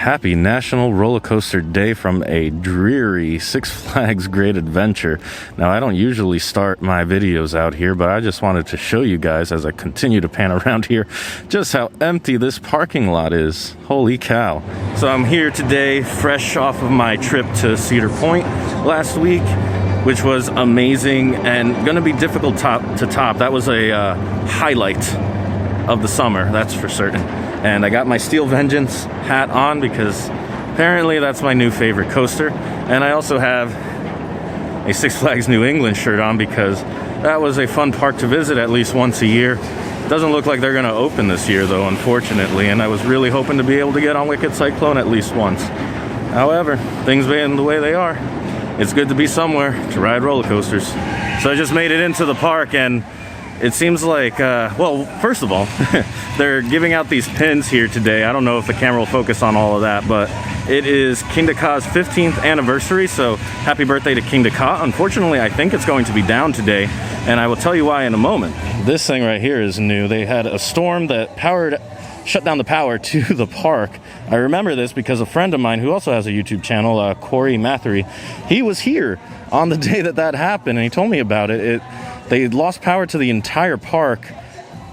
happy National Roller Coaster Day from a dreary Six Flags Great Adventure. Now, I don't usually start my videos out here, but I just wanted to show you guys as I continue to pan around here just how empty this parking lot is. Holy cow. So I'm here today fresh off of my trip to Cedar Point last week, which was amazing and gonna be difficult to top. That was a highlight of the summer, that's for certain. And I got my Steel Vengeance hat on because apparently that's my new favorite coaster. And I also have a Six Flags New England shirt on because that was a fun park to visit at least once a year. Doesn't look like they're gonna open this year though, unfortunately, and I was really hoping to be able to get on Wicked Cyclone at least once. However, things being the way they are, it's good to be somewhere to ride roller coasters. So I just made it into the park, and it seems like, well, first of all, they're giving out these pins here today. I don't know if the camera will focus on all of that, but it is Kingda Ka's 15th anniversary, so happy birthday to Kingda Ka. Unfortunately, I think it's going to be down today, and I will tell you why in a moment. This thing right here is new. They had a storm that shut down the power to the park. I remember this because a friend of mine who also has a YouTube channel, Corey Mathery, he was here on the day that happened, and he told me about it. They lost power to the entire park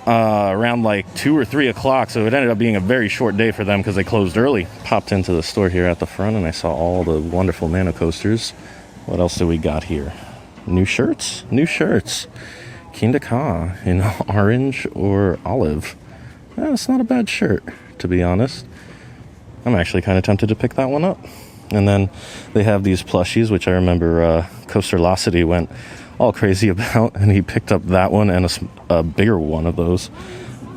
around like 2 or 3 o'clock, so it ended up being a very short day for them because they closed early. Popped into the store here at the front and I saw all the wonderful nano coasters. What else do we got here? New shirts? New shirts. Kingda Ka in orange or olive. It's not a bad shirt, to be honest. I'm actually kind of tempted to pick that one up. And then they have these plushies, which I remember Coasterlocity went all crazy about, and he picked up that one and a bigger one of those.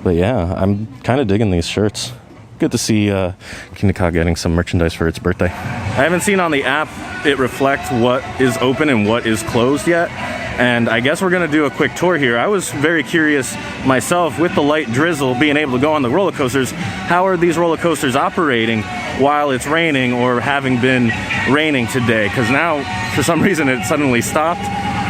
But yeah, I'm kind of digging these shirts. Good to see Kingda Ka getting some merchandise for its birthday. I haven't seen on the app it reflect what is open and what is closed yet, and I guess we're gonna do a quick tour here. I was very curious myself with the light drizzle, being able to go on the roller coasters. How are these roller coasters operating while it's raining or having been raining today? Because now, for some reason, it suddenly stopped,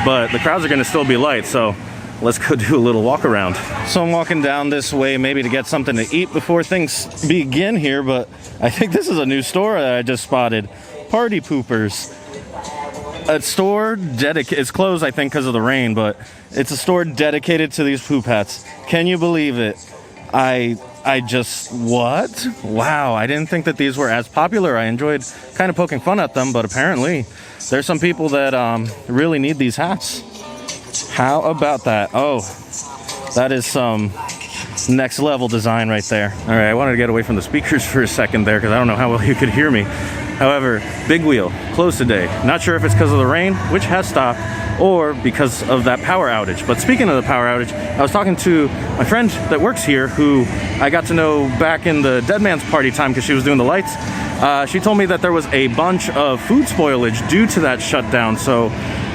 but the crowds are gonna still be light, so let's go do a little walk around. So I'm walking down this way maybe to get something to eat before things begin here, but I think this is a new store that I just spotted. Party Poopers. A store dedicated, it's closed I think because of the rain, but it's a store dedicated to these poop hats. Can you believe it? I just, what? Wow, I didn't think that these were as popular. I enjoyed kind of poking fun at them, but apparently there's some people that really need these hats. How about that? Oh, that is some next level design right there. All right, I wanted to get away from the speakers for a second there because I don't know how well you could hear me. However, Big Wheel closed today. Not sure if it's because of the rain, which has stopped, or because of that power outage. But speaking of the power outage, I was talking to my friend that works here who I got to know back in the Dead Man's Party time because she was doing the lights. She told me that there was a bunch of food spoilage due to that shutdown, so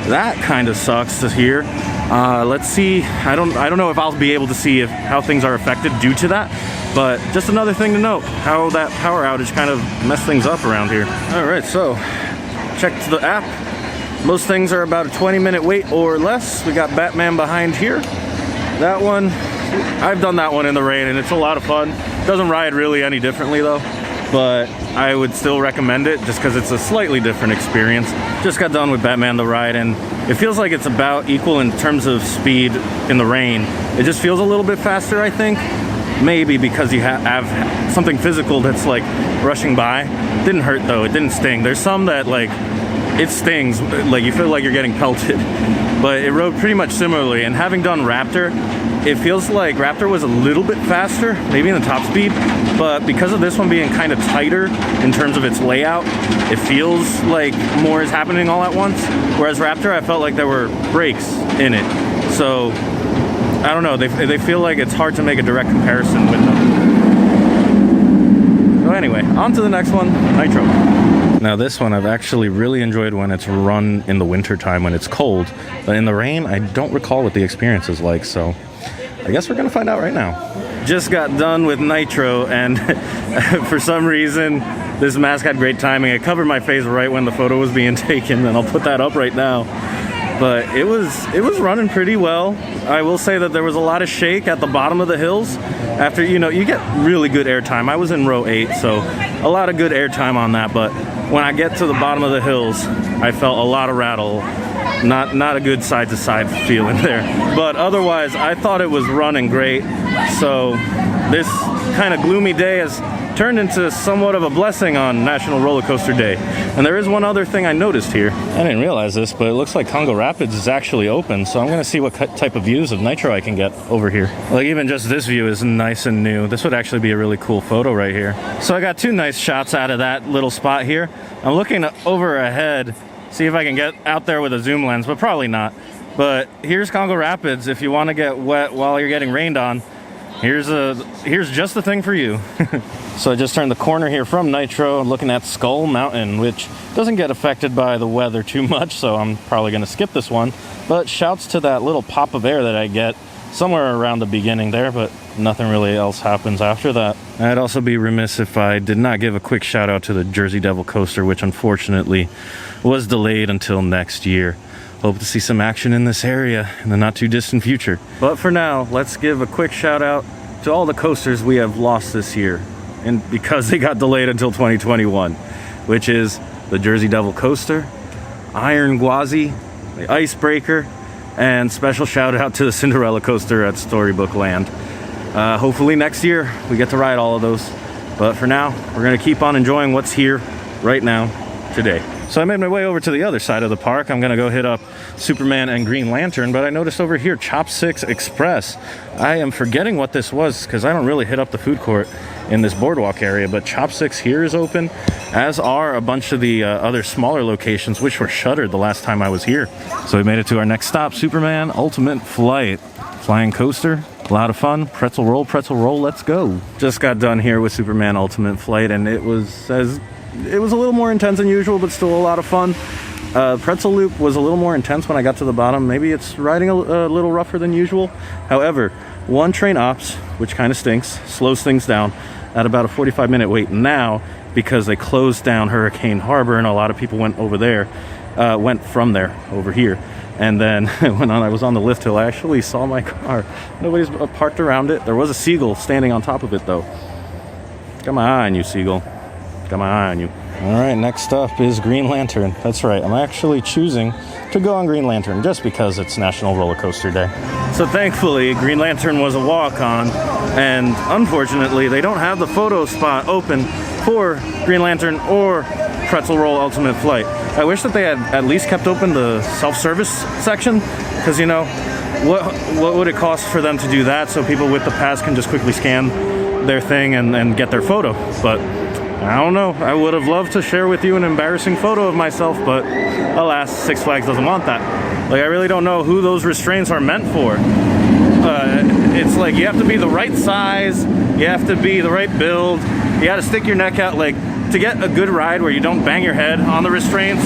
that kind of sucks to hear. Let's see. I don't know if I'll be able to see how things are affected due to that, but just another thing to note, how that power outage kind of messed things up around here. All right, so checked the app. Most things are about a 20-minute wait or less. We got Batman behind here. That one, I've done that one in the rain and it's a lot of fun. Doesn't ride really any differently though, but I would still recommend it just because it's a slightly different experience. Just got done with Batman the ride and it feels like it's about equal in terms of speed in the rain. It just feels a little bit faster, I think. Maybe because you have something physical that's like rushing by. Didn't hurt though, it didn't sting. There's some that like, it stings, like you feel like you're getting pelted. But it rode pretty much similarly, and having done Raptor, it feels like Raptor was a little bit faster, maybe in the top speed, but because of this one being kind of tighter in terms of its layout, it feels like more is happening all at once. Whereas Raptor, I felt like there were breaks in it. So, I don't know, they feel like it's hard to make a direct comparison with them. So anyway, on to the next one, Nitro. Now this one I've actually really enjoyed when it's run in the winter time when it's cold, but in the rain I don't recall what the experience is like, so I guess we're gonna find out right now. Just got done with Nitro and for some reason this mask had great timing. It covered my face right when the photo was being taken, and I'll put that up right now. but it was running pretty well. I will say that there was a lot of shake at the bottom of the hills. After, you know, you get really good airtime. I was in row 8, so a lot of good airtime on that, but when I get to the bottom of the hills, I felt a lot of rattle. Not a good side-to-side feeling there. But otherwise, I thought it was running great. So this kind of gloomy day has turned into somewhat of a blessing on National Roller Coaster Day. And there is one other thing I noticed here. I didn't realize this, but it looks like Congo Rapids is actually open. So I'm going to see what type of views of Nitro I can get over here. Like, even just this view is nice and new. This would actually be a really cool photo right here. So I got 2 nice shots out of that little spot here. I'm looking over ahead, see if I can get out there with a zoom lens, but probably not. But here's Congo Rapids. If you want to get wet while you're getting rained on, here's just the thing for you. So I just turned the corner here from Nitro, looking at Skull Mountain, which doesn't get affected by the weather too much, so I'm probably going to skip this one. But shouts to that little pop of air that I get somewhere around the beginning there, but nothing really else happens after that. I'd also be remiss if I did not give a quick shout out to the Jersey Devil coaster, which unfortunately was delayed until next year. Hope to see some action in this area in the not too distant future. But for now, let's give a quick shout out to all the coasters we have lost this year, and because they got delayed until 2021, which is the Jersey Devil coaster, Iron Gwazi, the Icebreaker, and special shout out to the Cinderella coaster at Storybook Land. Hopefully next year we get to ride all of those. But for now, we're gonna keep on enjoying what's here right now, today. So I made my way over to the other side of the park. I'm gonna go hit up Superman and Green Lantern, but I noticed over here, Chopsticks Express. I am forgetting what this was because I don't really hit up the food court in this boardwalk area, but Chopsticks here is open, as are a bunch of the other smaller locations, which were shuttered the last time I was here. So we made it to our next stop, Superman Ultimate Flight. Flying coaster, a lot of fun. Pretzel roll, let's go. Just got done here with Superman Ultimate Flight, and it was a little more intense than usual, but still a lot of fun. Pretzel loop was a little more intense when I got to the bottom. Maybe it's riding a little rougher than usual. However, one train ops, which kind of stinks, slows things down at about a 45-minute wait now, because they closed down Hurricane Harbor and a lot of people went over there, went from there over here. And then when I was on the lift hill, I actually saw my car. Nobody's parked around it. There was a seagull standing on top of it though. Got my eye on you, seagull. Got my eye on you. All right, next up is Green Lantern. That's right, I'm actually choosing to go on Green Lantern just because it's National Roller Coaster Day. So thankfully, Green Lantern was a walk-on, and unfortunately, they don't have the photo spot open for Green Lantern or Pretzel Roll Ultimate Flight. I wish that they had at least kept open the self-service section, because, you know, what would it cost for them to do that so people with the pass can just quickly scan their thing and get their photo? But I don't know. I would have loved to share with you an embarrassing photo of myself, but alas, Six Flags doesn't want that. Like, I really don't know who those restraints are meant for. It's like you have to be the right size, you have to be the right build, you got to stick your neck out. Like, to get a good ride where you don't bang your head on the restraints,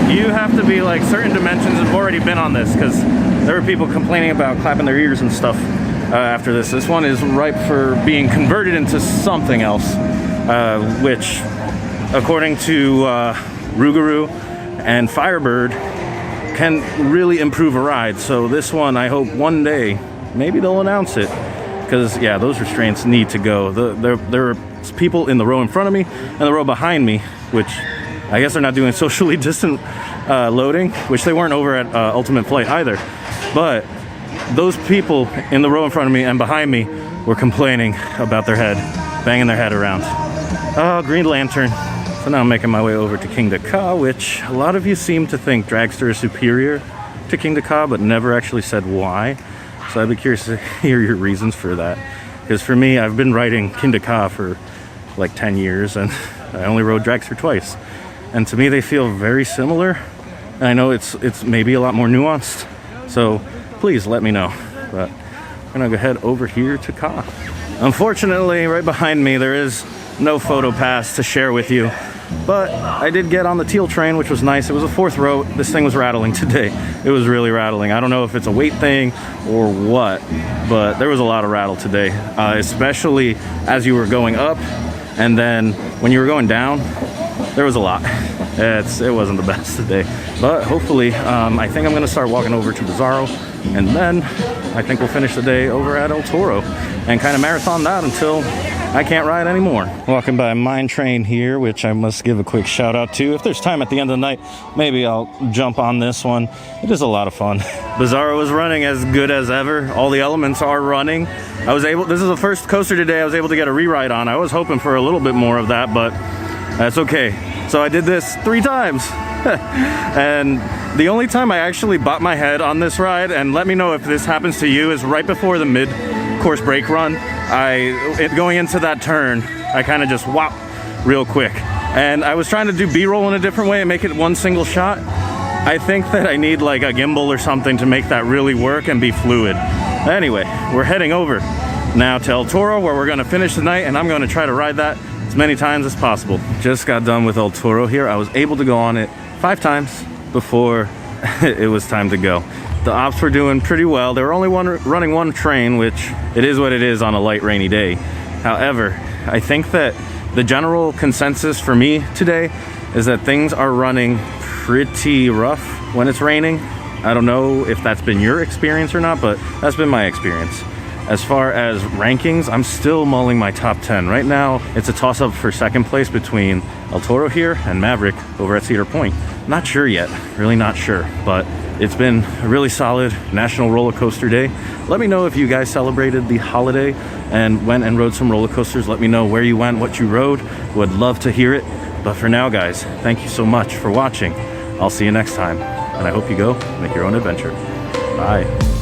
you have to be like certain dimensions. Have already been on this because there were people complaining about clapping their ears and stuff after this. This one is ripe for being converted into something else, which, according to Rougarou and Firebird, can really improve a ride. So this one, I hope one day, maybe they'll announce it, because yeah, those restraints need to go. There are people in the row in front of me and the row behind me, which I guess they're not doing socially distant loading, which they weren't over at Ultimate Flight either. But those people in the row in front of me and behind me were complaining about their head, banging their head around. Oh, Green Lantern. So now I'm making my way over to Kingda Ka, which a lot of you seem to think Dragster is superior to Kingda Ka, but never actually said why. So I'd be curious to hear your reasons for that. Because for me, I've been riding Kingda Ka for like 10 years, and I only rode Dragster twice. And to me, they feel very similar. And I know it's maybe a lot more nuanced. So please let me know. But I'm gonna go head over here to Ka. Unfortunately, right behind me, there is no photo pass to share with you. But I did get on the teal train, which was nice. It was a 4th row. This thing was rattling today. It was really rattling. I don't know if it's a weight thing or what, but there was a lot of rattle today, especially as you were going up, and then when you were going down, there was a lot. It wasn't the best today, but hopefully, I think I'm gonna start walking over to Bizarro, and then I think we'll finish the day over at El Toro and kind of marathon that until I can't ride anymore. Walking by Mine Train here, which I must give a quick shout out to. If there's time at the end of the night, maybe I'll jump on this one. It is a lot of fun. Bizarro is running as good as ever. All the elements are running. This is the first coaster today I was able to get a re-ride on. I was hoping for a little bit more of that, but that's okay. So I did this 3 times. And the only time I actually bopped my head on this ride, and let me know if this happens to you, is right before the mid-course brake run. Going into that turn, I kind of just whop real quick. And I was trying to do B-roll in a different way and make it one single shot. I think that I need like a gimbal or something to make that really work and be fluid. Anyway, we're heading over now to El Toro, where we're gonna finish the night, and I'm gonna try to ride that as many times as possible. Just got done with El Toro here. I was able to go on it 5 times before it was time to go. The ops were doing pretty well. They were only running one train, which it is what it is on a light rainy day. However, I think that the general consensus for me today is that things are running pretty rough when it's raining. I don't know if that's been your experience or not, but that's been my experience. As far as rankings, I'm still mulling my top 10. Right now, it's a toss-up for second place between El Toro here and Maverick over at Cedar Point. Not sure yet, really not sure, but it's been a really solid National Roller Coaster Day. Let me know if you guys celebrated the holiday and went and rode some roller coasters. Let me know where you went, what you rode. Would love to hear it. But for now, guys, thank you so much for watching. I'll see you next time, and I hope you go make your own adventure. Bye.